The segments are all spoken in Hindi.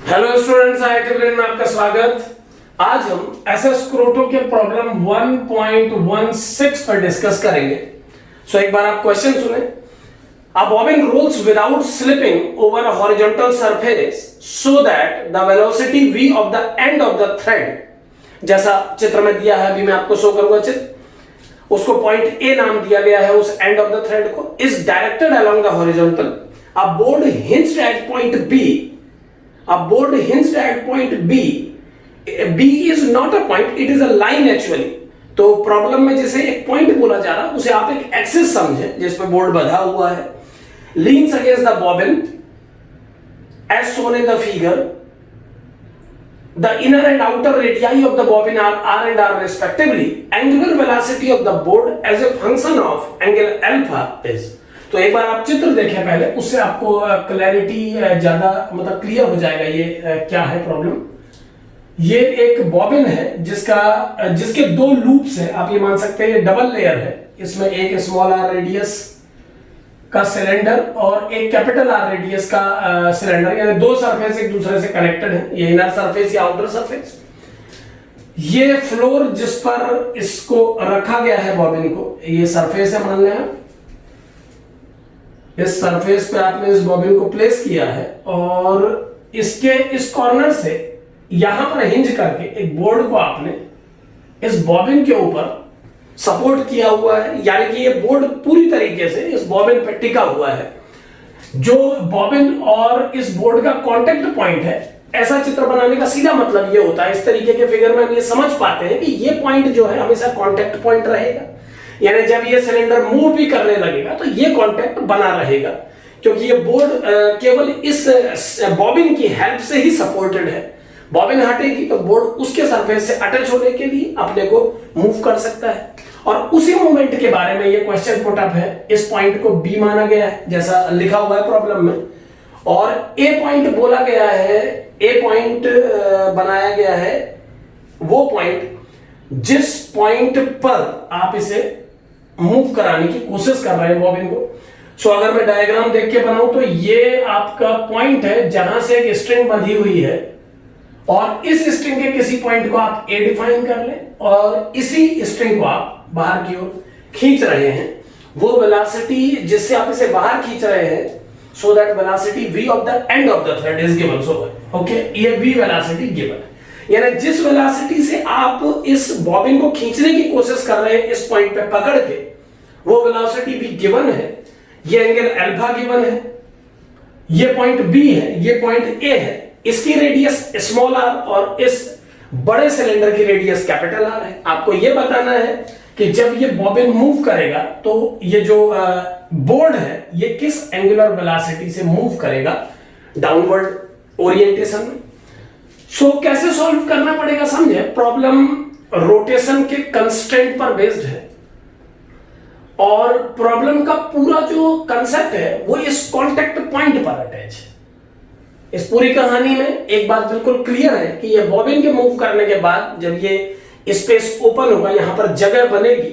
हेलो स्टूडेंट्स, आईआईटी ब्रेन में आपका स्वागत। आज हम एसएस स्क्रोटो के प्रॉब्लम 1.16 पर डिस्कस करेंगे। सो एक बार आप क्वेश्चन सुने। A bobbin rolls without slipping over a horizontal surface so that the velocity v of the end of the thread, जैसा चित्र में दिया है, अभी मैं आपको शो करूंगा चित्र, उसको पॉइंट ए नाम दिया गया है उस एंड ऑफ द थ्रेड को, is directed along the horizontal. A board hinged at point b, a board hinged at point B. B is not a point, it is a line actually. तो प्रॉब्लम में जैसे एक पॉइंट बोला जा रहा, उसे आप एक एक्सिस समझे जिस पे बोर्ड बंधा हुआ है। Leans against the bobbin as shown in the figure. The inner and outer radii of the bobbin are R and R respectively. Angular velocity of the board as a function of angle alpha is. तो एक बार आप चित्र देखें पहले, उससे आपको क्लैरिटी ज्यादा मतलब क्लियर हो जाएगा ये क्या है प्रॉब्लम। ये एक बॉबिन है जिसके दो लूप्स हैं, आप ये मान सकते हैं डबल लेयर है। इसमें एक स्मॉल आर रेडियस का सिलेंडर और एक कैपिटल आर रेडियस का सिलेंडर, यानी दो सरफेस एक दूसरे से कनेक्टेड है, ये इनर सरफेस या आउटर सरफेस। ये फ्लोर जिस पर इसको रखा गया है बॉबिन को, ये सरफेस है मान लें। इस सरफेस पे आपने इस बॉबिन को प्लेस किया है और इसके इस कॉर्नर से यहां पर हिंज करके एक बोर्ड को आपने इस बॉबिन के ऊपर सपोर्ट किया हुआ है, यानी कि ये बोर्ड पूरी तरीके से इस बॉबिन पे टिका हुआ है। जो बॉबिन और इस बोर्ड का कांटेक्ट पॉइंट है, ऐसा चित्र बनाने का सीधा मतलब ये होता है, इस तरीके के फिगर में हम ये समझ पाते हैं कि ये पॉइंट जो है हमेशा कांटेक्ट पॉइंट रहेगा, यानी जब ये सिलेंडर मूव भी करने लगेगा तो ये कांटेक्ट बना रहेगा, क्योंकि ये बोर्ड केवल इस बॉबिन की हेल्प से ही सपोर्टेड है। बॉबिन हटेगी तो बोर्ड उसके सरफेस से अटैच होने के लिए अपने को मूव कर सकता है, और उसी मूवमेंट के बारे में ये क्वेश्चन पुट अप है। इस पॉइंट को बी माना गया है जैसा लिखा हुआ है प्रॉब्लम में, और ए पॉइंट बोला गया है, ए पॉइंट बनाया गया है वो पॉइंट जिस पॉइंट पर आप इसे मूव कराने की कोशिश कर रहे हैं बॉबिन को। सो अगर मैं डायग्राम देख के बनाऊं तो ये आपका पॉइंट है जहां से एक स्ट्रिंग बंधी हुई है, और इस स्ट्रिंग के किसी पॉइंट को आप ए डिफाइन कर लें, और इसी स्ट्रिंग को आप बाहर की ओर खींच रहे हैं। वो वेलोसिटी जिससे आप इसे बाहर खींच रहे हैं, so that velocity v of the end of the thread is given. So okay, ये v वेलोसिटी गिवन है, यानी जिस वेलोसिटी से आप इस बॉबिन को खींचने की कोशिश कर रहे हैं इस पॉइंट पे पकड़ के, वो वेलोसिटी भी गिवन है। ये एंगल अल्फा गिवन है, ये पॉइंट बी है, ये पॉइंट ए है, इसकी रेडियस स्मॉल आर और इस बड़े सिलेंडर की रेडियस कैपिटल आर है। आपको ये बताना है कि जब ये बॉबिन मूव करेगा तो ये जो बोर्ड है ये किस एंगुलर वेलोसिटी से मूव करेगा, डाउनवर्ड ओरिएंटेशन में। सो कैसे सॉल्व करना पड़ेगा समझे। प्रॉब्लम रोटेशन के कंस्ट्रेंट पर बेस्ड है, और प्रॉब्लम का पूरा जो कंसेप्ट है वो इस कांटेक्ट पॉइंट पर अटैच है। इस पूरी कहानी में एक बात बिल्कुल क्लियर है कि ये बॉबिन के मूव करने के बाद जब ये स्पेस ओपन होगा, यहां पर जगह बनेगी,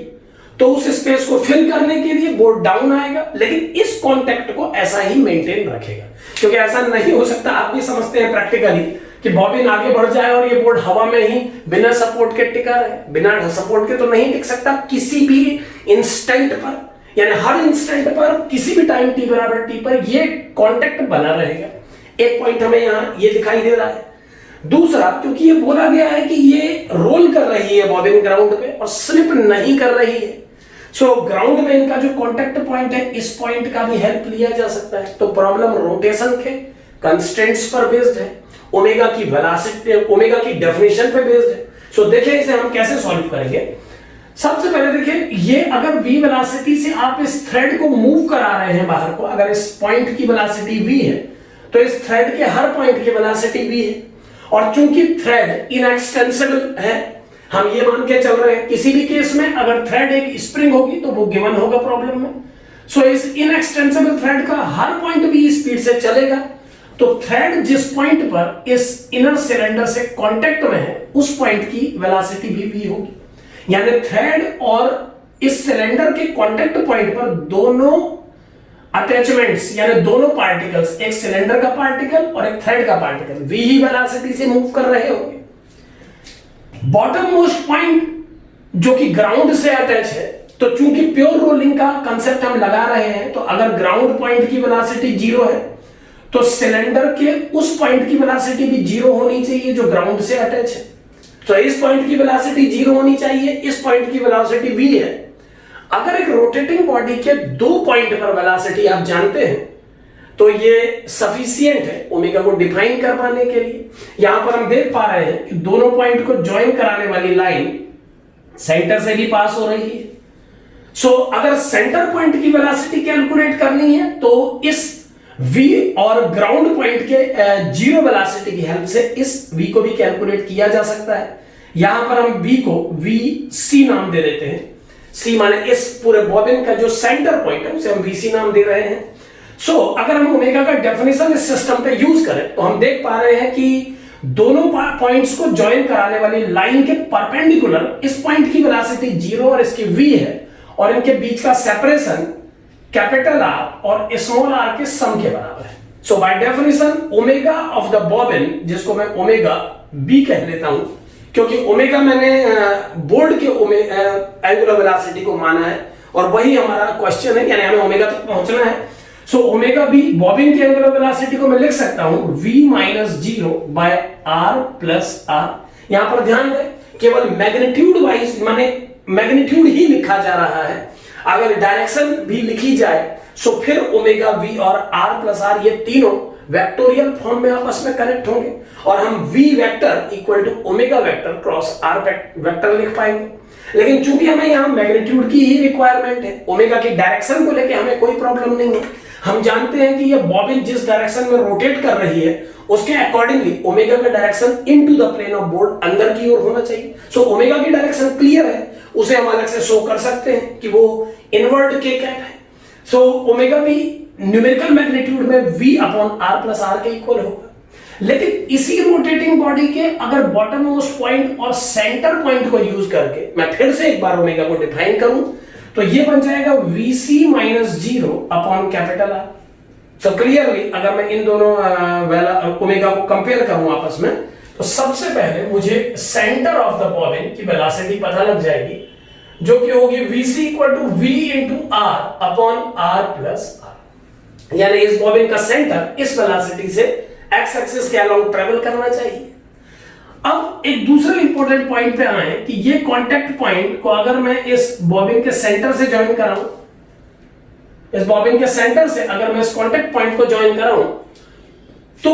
तो उस स्पेस को फिल करने के लिए बोर्ड डाउन आएगा, लेकिन इस कांटेक्ट को ऐसा ही मेंटेन रखेगा, क्योंकि ऐसा नहीं हो सकता। आप भी समझते हैं प्रैक्टिकली कि बॉबिन आगे बढ़ जाए और ये बोर्ड हवा में ही बिना सपोर्ट के टिका रहे। बिना सपोर्ट के तो नहीं टिक सकता किसी भी इंस्टेंट पर, यानी हर इंस्टेंट पर किसी भी टाइम t बराबर t पर ये कांटेक्ट बना रहेगा। एक पॉइंट हमें यहां ये दिखाई दे रहा है। दूसरा, क्योंकि ये बोला गया है कि ये रोल कर रही है बॉबिन ग्राउंड पे और स्लिप नहीं कर रही है, सो ग्राउंड में इनका जो कांटेक्ट पॉइंट है, इस पॉइंट का भी हेल्प लिया जा सकता है। तो प्रॉब्लम रोटेशन के कंस्ट्रेंट्स पर बेस्ड है, ओमेगा की वेलोसिटी, ओमेगा की डेफिनेशन पे बेस्ड है। सो देखिए इसे हम कैसे सॉल्व करेंगे। सबसे पहले देखिए, ये अगर v वेलोसिटी से आप इस थ्रेड को मूव करा रहे हैं बाहर को, अगर इस पॉइंट की वेलोसिटी v है तो इस थ्रेड के हर पॉइंट की वेलोसिटी v है, और चूंकि थ्रेड इनएक्सटेंसिबल है, हम ये मान के चल रहे हैं किसी भी केस में अगर थ्रेड एक स्प्रिंग होगी तो वो गिवन होगा प्रॉब्लम में। सो इस इनएक्सटेंसिबल थ्रेड का हर पॉइंट v स्पीड से चलेगा, तो थ्रेड जिस पॉइंट पर इस इनर सिलेंडर से कांटेक्ट में है उस पॉइंट की वेलोसिटी भी v होगी। यानी थ्रेड और इस सिलेंडर के कांटेक्ट पॉइंट पर दोनों अटैचमेंट्स यानी दोनों पार्टिकल्स, एक सिलेंडर का पार्टिकल और एक थ्रेड का पार्टिकल v ही वेलोसिटी से मूव कर रहे होंगे। बॉटम मोस्ट पॉइंट जो कि ग्राउंड से अटैच है, तो चूंकि प्योर रोलिंग का कंसेप्ट हम लगा रहे हैं, तो अगर ग्राउंड पॉइंट की वेलोसिटी 0 है तो सिलेंडर के उस पॉइंट की वेलोसिटी भी 0 होनी चाहिए जो ग्राउंड से अटैच है। तो इस पॉइंट की वेलोसिटी 0 होनी चाहिए, इस पॉइंट की वेलोसिटी v है। अगर एक रोटेटिंग बॉडी के दो पॉइंट पर वेलोसिटी आप जानते हैं तो ये सफिशिएंट है ओमेगा को डिफाइन कर पाने के लिए। यहां पर हम देख पा रहे हैं कि दोनों पॉइंट को ज्वाइन कराने वाली लाइन सेंटर से भी पास हो रही है। सो अगर सेंटर पॉइंट की वेलोसिटी कैलकुलेट करनी है तो इस v और ग्राउंड पॉइंट के जीरो वेलोसिटी की हेल्प से इस v को भी कैलकुलेट किया जा सकता है। यहां पर हम v को vc नाम दे देते हैं। c माने इस पूरे बॉबिन का जो सेंटर पॉइंट है उसे हम vc नाम दे रहे हैं। सो अगर हम ओमेगा का डेफिनेशन इस सिस्टम पे यूज करें तो हम देख पा रहे हैं कि दोनों पॉइंट्स को ज्वाइन कराने वाली लाइन के परपेंडिकुलर इस पॉइंट की वेलोसिटी 0 और इसकी v है, और इनके बीच का सेपरेशन कैपिटल R और स्मॉल r के सम के बराबर है। So by definition omega of the bobbin, जिसको मैं ओमेगा b कह लेता हूं क्योंकि ओमेगा मैंने बोर्ड के एंगुलर वेलोसिटी को माना है और वही हमारा क्वेश्चन है, यानी हमें ओमेगा तक पहुंचना है। सो ओमेगा b बॉबिन के एंगुलर वेलोसिटी को मैं लिख सकता हूं v minus 0 by r plus r। यहां पर ध्यान दें केवल मैग्नीट्यूड वाइज माने मैग्नीट्यूड ही लिखा जा रहा है, अगर डायरेक्शन भी लिखी जाए सो फिर ओमेगा v और r प्लस r ये तीनों वेक्टोरियल फॉर्म में आपस में कनेक्ट होंगे और हम v vector equal to omega vector cross r vector लिख पाएंगे। लेकिन चूंकि हमें यहां मैग्नीट्यूड की ही रिक्वायरमेंट है, ओमेगा की डायरेक्शन को लेके हमें कोई प्रॉब्लम नहीं है। हम जानते हैं कि ये बॉबिन जिस डायरेक्शन में रोटेट कर रही है उसके अकॉर्डिंगली ओमेगा का direction into the plane of board अंदर की ओर होना चाहिए। सो ओमेगा की डायरेक्शन क्लियर है, उसे हम अलग से शो कर सकते हैं कि वो इनवर्ड के कैप है। सो ओमेगा भी न्यूमेरिकल मैग्नीट्यूड में v upon r plus r के इक्वल होगा। लेकिन इसी रोटेटिंग बॉडी के अगर बॉटम मोस्ट पॉइंट और सेंटर पॉइंट को यूज करके मैं फिर से एक बार ओमेगा को डिफाइन करूं तो ये बन जाएगा vc minus 0 upon capital R। So clearly अगर मैं इन दोनों ओमेगा को कंपेयर करूं आपस में तो सबसे पहले मुझे सेंटर ऑफ द बॉबिन की वेलोसिटी पता लग जाएगी जो कि होगी vc equal to v into r upon r plus r। यानी इस बॉबिन का सेंटर इस वेलोसिटी से x एक्सिस के अलोंग ट्रेवल करना चाहिए। अब एक दूसरे इंपॉर्टेंट पॉइंट पे आए कि ये कांटेक्ट पॉइंट को अगर मैं इस बॉबिन के सेंटर से ज्वाइन कराऊं, इस बॉबिन के सेंटर से अगर मैं इस कांटेक्ट पॉइंट को ज्वाइन कराऊं तो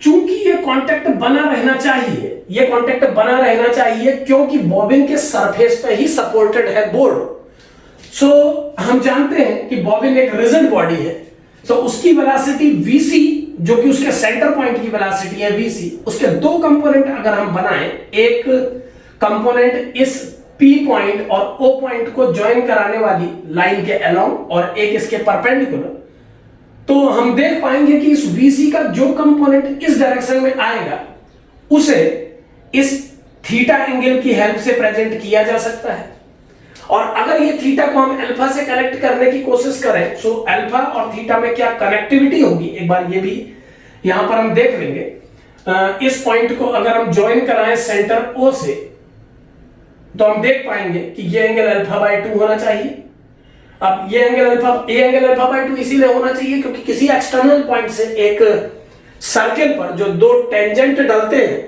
चूंकि ये कांटेक्ट बना रहना चाहिए, ये कांटेक्ट बना रहना चाहिए क्योंकि बॉबिन के सरफेस पे ही सपोर्टेड है बोर्ड। सो हम जानते हैं कि बॉबिन एक रिजिड बॉडी है, सो उसकी वेलोसिटी vc जो कि उसके सेंटर पॉइंट की वेलोसिटी है vc, उसके दो कंपोनेंट अगर हम बनाएं, एक कंपोनेंट इस p पॉइंट और o पॉइंट को ज्वाइन कराने वाली लाइन के अलोंग और एक इसके परपेंडिकुलर, तो हम देख पाएंगे कि इस vc का जो कंपोनेंट इस डायरेक्शन में आएगा उसे इस थीटा एंगल की हेल्प से प्रेजेंट किया जा सकता है। और अगर ये थीटा को हम अल्फा से कनेक्ट करने की कोशिश करें सो अल्फा और थीटा में क्या कनेक्टिविटी होगी एक बार ये भी यहां पर हम देख लेंगे। इस पॉइंट को अगर हम ज्वाइन कराएं सेंटर O से तो हम देख पाएंगे कि ये एंगल अल्फा बाय 2 होना चाहिए। अब ये एंगल अल्फा बाय 2 इसीलिए होना चाहिए क्योंकि किसी एक्सटर्नल पॉइंट से एक सर्कल पर जो दो टेंजेंट डलते हैं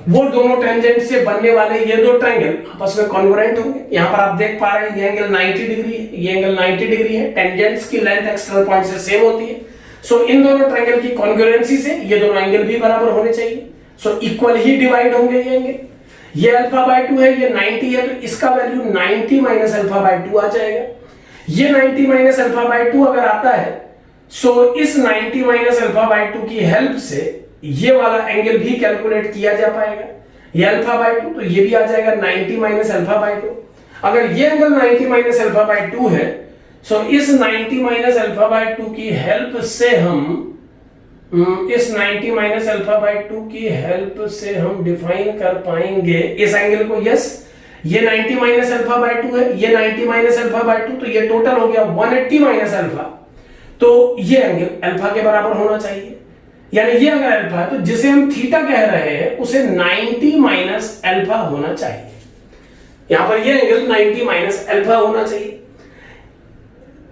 वो दोनों टेंजेंट से बनने वाले ये दो ट्रायंगल आपस में कॉन्वर्जेंट होंगे। यहां पर आप देख पा रहे हैं ये एंगल 90 डिग्री है, ये एंगल 90 डिग्री है, टेंजेंट्स की लेंथ एक्सटर्नल पॉइंट से सेम होती है। सो इन दोनों ट्रायंगल की कॉन्ग्रुएंसी से ये दोनों एंगल भी बराबर होने चाहिए। सो इक्वल ही डिवाइड होंगे ये एंगल। ये अल्फा बाय 2 है, ये 90 है, तो इसका वैल्यू 90 माइनस अल्फा बाय 2 आ जाएगा। ये 90 माइनस अल्फा बाय 2 अगर आता है सो इस 90 माइनस अल्फा बाय 2 की हेल्प से ये वाला एंगल भी कैलकुलेट किया जा पाएगा। ये अल्फा बाय 2 तो ये भी आ जाएगा 90 माइनस अल्फा बाय 2। अगर ये एंगल 90 माइनस अल्फा बाय 2 है सो इस 90 माइनस अल्फा बाय 2 की हेल्प से हम इस 90 माइनस अल्फा बाय 2 की हेल्प से हम डिफाइन कर पाएंगे इस एंगल को। यस, ये 90 माइनस अल्फा बाय 2 है, ये 90 माइनस अल्फा बाय 2, तो ये टोटल हो गया 180 माइनस अल्फा। तो ये एंगल अल्फा के बराबर होना चाहिए, यानी ये अगर अल्फा है तो जिसे हम थीटा कह रहे हैं उसे 90 माइनस अल्फा होना चाहिए। यहां पर ये एंगल 90 माइनस अल्फा होना चाहिए,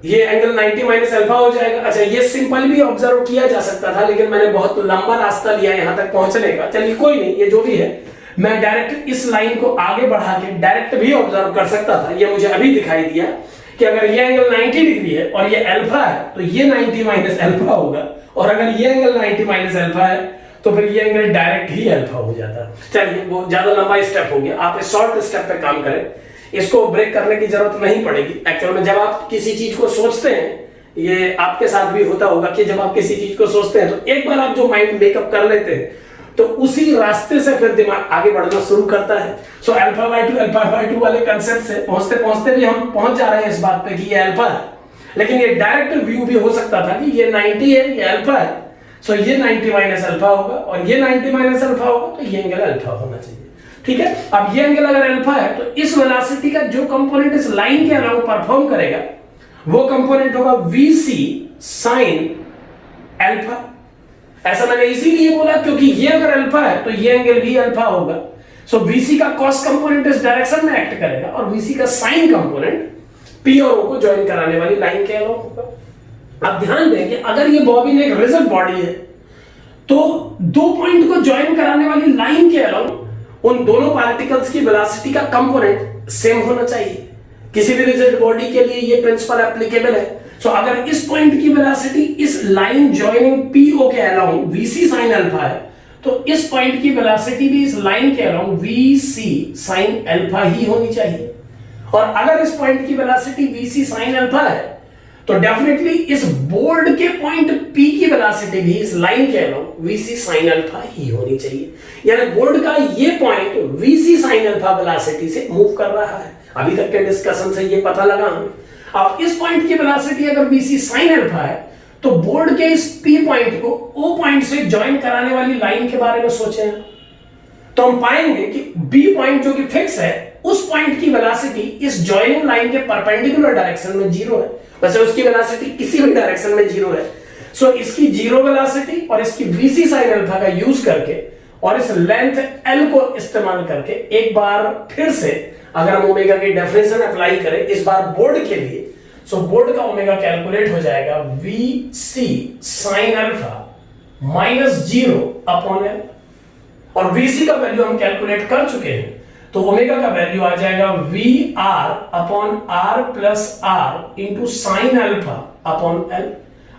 ये एंगल 90 माइनस अल्फा हो जाएगा। अच्छा, ये सिंपल भी ऑब्जर्व किया जा सकता था, लेकिन मैंने बहुत लंबा रास्ता लिया यहां तक पहुंचने का। चलिए कोई नहीं, ये जो भी है, मैं डायरेक्ट इस लाइन को आगे बढ़ा के डायरेक्ट भी ऑब्जर्व कर सकता था। ये मुझे अभी दिखाई दिया कि अगर ये एंगल 90 डिग्री है और ये अल्फा है तो ये 90 माइनस अल्फा होगा, और अगर ये एंगल 90 माइनस अल्फा है तो फिर ये एंगल डायरेक्ट ही अल्फा हो जाता। चलिए, वो ज्यादा लंबा स्टेप हो गया, आप इस शॉर्ट स्टेप पे काम करें, इसको ब्रेक करने की जरूरत नहीं पड़ेगी। एक्चुअल में जब आप किसी चीज को सोचते हैं, ये आपके साथ भी होता होगा कि जब आप किसी चीज को सोचते हैं तो एक बार आप जो माइंड मेकअप कर लेते हैं तो उसी रास्ते से फिर दिमाग आगे बढ़ना शुरू करता है। सो अल्फा बाय टू वाले कंसेप्ट से पहुंचते पहुंचते भी हम पहुंच जा रहे हैं इस बात पे कि ये अल्फा है, लेकिन ये डायरेक्ट व्यू भी हो सकता था कि ये 90 है, ये अल्फा है, सो ये 90 माइनस अल्फा होगा, और ये 90 माइनस अल्फा होगा, तो ये एंगल अल्फा होना चाहिए। ठीक है, अब ये एंगल अगर अल्फा है तो इस वेलोसिटी का जो कंपोनेंट इस लाइन के अराउंड परफॉर्म करेगा वो कंपोनेंट होगा VC sin अल्फा। ऐसा मैंने इसीलिए बोला क्योंकि ये अगर अल्फा है तो ये एंगल भी अल्फा होगा। सो VC का कॉस कंपोनेंट इस डायरेक्शन में एक्ट करेगा और VC का साइन कंपोनेंट P और O को ज्वाइन कराने वाली लाइन के अलाउंड होगा। अब ध्यान दें कि अगर ये बॉबिन एक रिजिड बॉडी है तो दो पॉइंट को ज्वाइन कराने वाली लाइन के अलाउंड उन दोनों पार्टिकल्स की वेलोसिटी का कंपोनेंट सेम होना चाहिए। किसी भी रिजिड बॉडी के लिए ये प्रिंसिपल एप्लीकेबल है। सो अगर इस पॉइंट की वेलोसिटी इस लाइन जॉइनिंग PO के अलाउंग VC sin अल्फा है तो इस पॉइंट की वेलोसिटी भी इस लाइन के अलाउंग VC sin अल्फा ही होनी चाहिए। और अगर इस पॉइंट की वेलोसिटी VC sin अल्फा है तो डेफिनेटली इस बोर्ड के पॉइंट P की वेलोसिटी भी इस लाइन के अलाउंग VC sin अल्फा ही होनी चाहिए। यानी बोर्ड का ये point VC sin alpha velocity से मूव कर रहा है। अभी तक के डिस्कशन से ये पता लगा हमें। अब इस पॉइंट की वेलोसिटी अगर VC sin अल्फा है तो बोर्ड के इस P पॉइंट को O पॉइंट से ज्वाइन कराने वाली लाइन के बारे में सोचें तो हम पाएंगे कि B पॉइंट जो कि फिक्स है उस पॉइंट की वेलोसिटी इस ज्वाइनिंग लाइन के परपेंडिकुलर डायरेक्शन में 0 है। वैसे उसकी वेलोसिटी किसी भी डायरेक्शन में 0 है। सो इसकी 0 वेलोसिटी और इसकी VC sin अल्फा का यूज करके और इस लेंथ L को इस्तेमाल करके एक बार फिर से अगर हम ओमेगा की डेफिनेशन अप्लाई करें इस बार बोर्ड के लिए, सो बोर्ड का ओमेगा कैलकुलेट हो जाएगा VC sin alpha minus 0 upon L, और VC का वैल्यू हम कैलकुलेट कर चुके हैं तो ओमेगा का वैल्यू आ जाएगा VR upon R plus R into sine alpha upon L।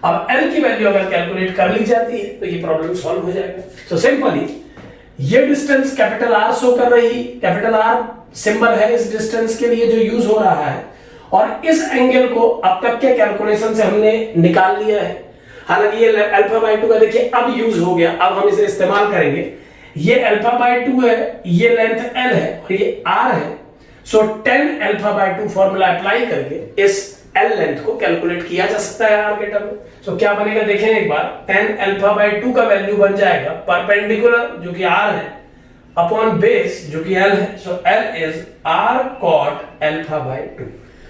अब L की वैल्यू अगर कैलकुलेट कर ली जाती है तो ये प्रॉब्लम सॉल्व हो जाएगा। सो सिंपली ये डिस्टेंस कैपिटल R शो कर रही, कैपिटल R सिंबल है इस डिस्टेंस के लिए जो यूज हो रहा है, और इस एंगल को अब तक के कैलकुलेशन से हमने निकाल लिया है। हालांकि ये अल्फा बाय 2 का देखिए अब यूज हो गया, अब हम इसे इस्तेमाल करेंगे। ये अल्फा बाय 2 है, ये लेंथ L है और ये R है। सो 10 अल्फा बाय 2 फॉर्मूला अप्लाई करके इस L लेंथ को कैलकुलेट किया जा सकता है R के टर्म में। सो क्या बनेगा देखें एक बार, 10 अल्फा बाय 2 का वैल्यू बन जाएगा परपेंडिकुलर जो कि R है अपॉन बेस जो कि L है। सो L is R cot alpha by 2।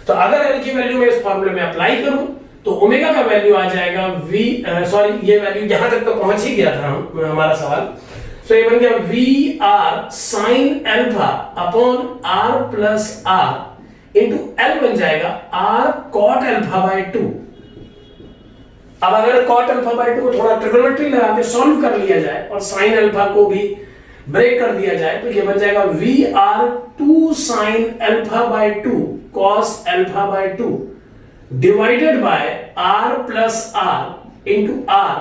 तो अगर L की वैल्यू मैं इस फॉर्मूले में अप्लाई करूं तो ओमेगा का वैल्यू आ जाएगा ये वैल्यू यहां तक तो पहुंच ही गया था हमारा सवाल। सो ये बन गया VR sin alpha upon R plus R into L बन जाएगा R cot अल्फा बाय 2। अब अगर cot अल्फा बाय 2 को थोड़ा ट्रिग्नोमेट्री लगा के सॉल्व कर लिया जाए और sin अल्फा को भी ब्रेक कर दिया जाए तो ये बन जाएगा VR 2 sin alpha by 2 cos alpha by 2 divided by R plus R into R,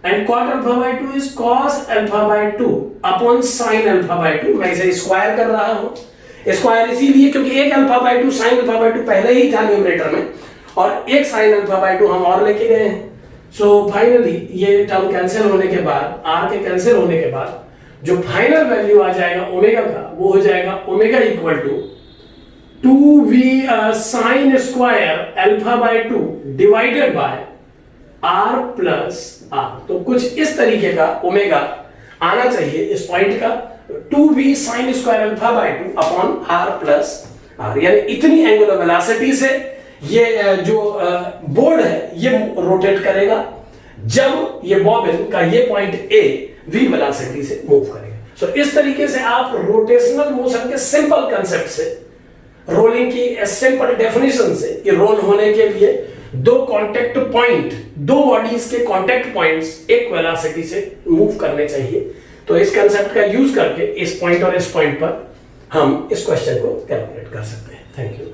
and cot alpha by 2 is cos alpha by 2 upon sin alpha by 2। मैं इसे स्क्वायर कर रहा हूं, स्क्वायर इसीलिए क्योंकि एक alpha by 2 sin alpha by 2 पहले ही था न्यूमरेटर में और एक sin अल्फा बाय 2 हम और लेके गए हैं। सो फाइनली ये टर्म कैंसिल होने के बाद, R के कैंसिल होने के बाद जो फाइनल वैल्यू आ जाएगा ओमेगा का वो हो जाएगा omega equal to 2v sin square alpha by 2 divided by R plus R। तो कुछ इस तरीके का ओमेगा आना चाहिए इस पॉइंट का, 2v sin square alpha by 2 upon R plus R। यानी इतनी एंगुलर वेलोसिटी से ये जो बोर्ड है ये रोटेट करेगा जब ये बॉबिन का ये पॉइंट ए वी वेलोसिटी से मूव करेगा। सो इस तरीके से आप रोटेशनल मोशन के सिंपल कंसेप्ट से, रोलिंग की सिंपल डेफिनेशन से कि रोल होने के लिए दो कांटेक्ट पॉइंट, दो बॉडीज के कांटेक्ट पॉइंट्स एक वेलोसिटी से मूव करने चाहिए। तो इस कंसेप्ट का यूज करके इस पॉइंट और इस पॉइंट पर हम इस क्वेश्चन को कैलकुलेट कर सकते हैं। Thank you.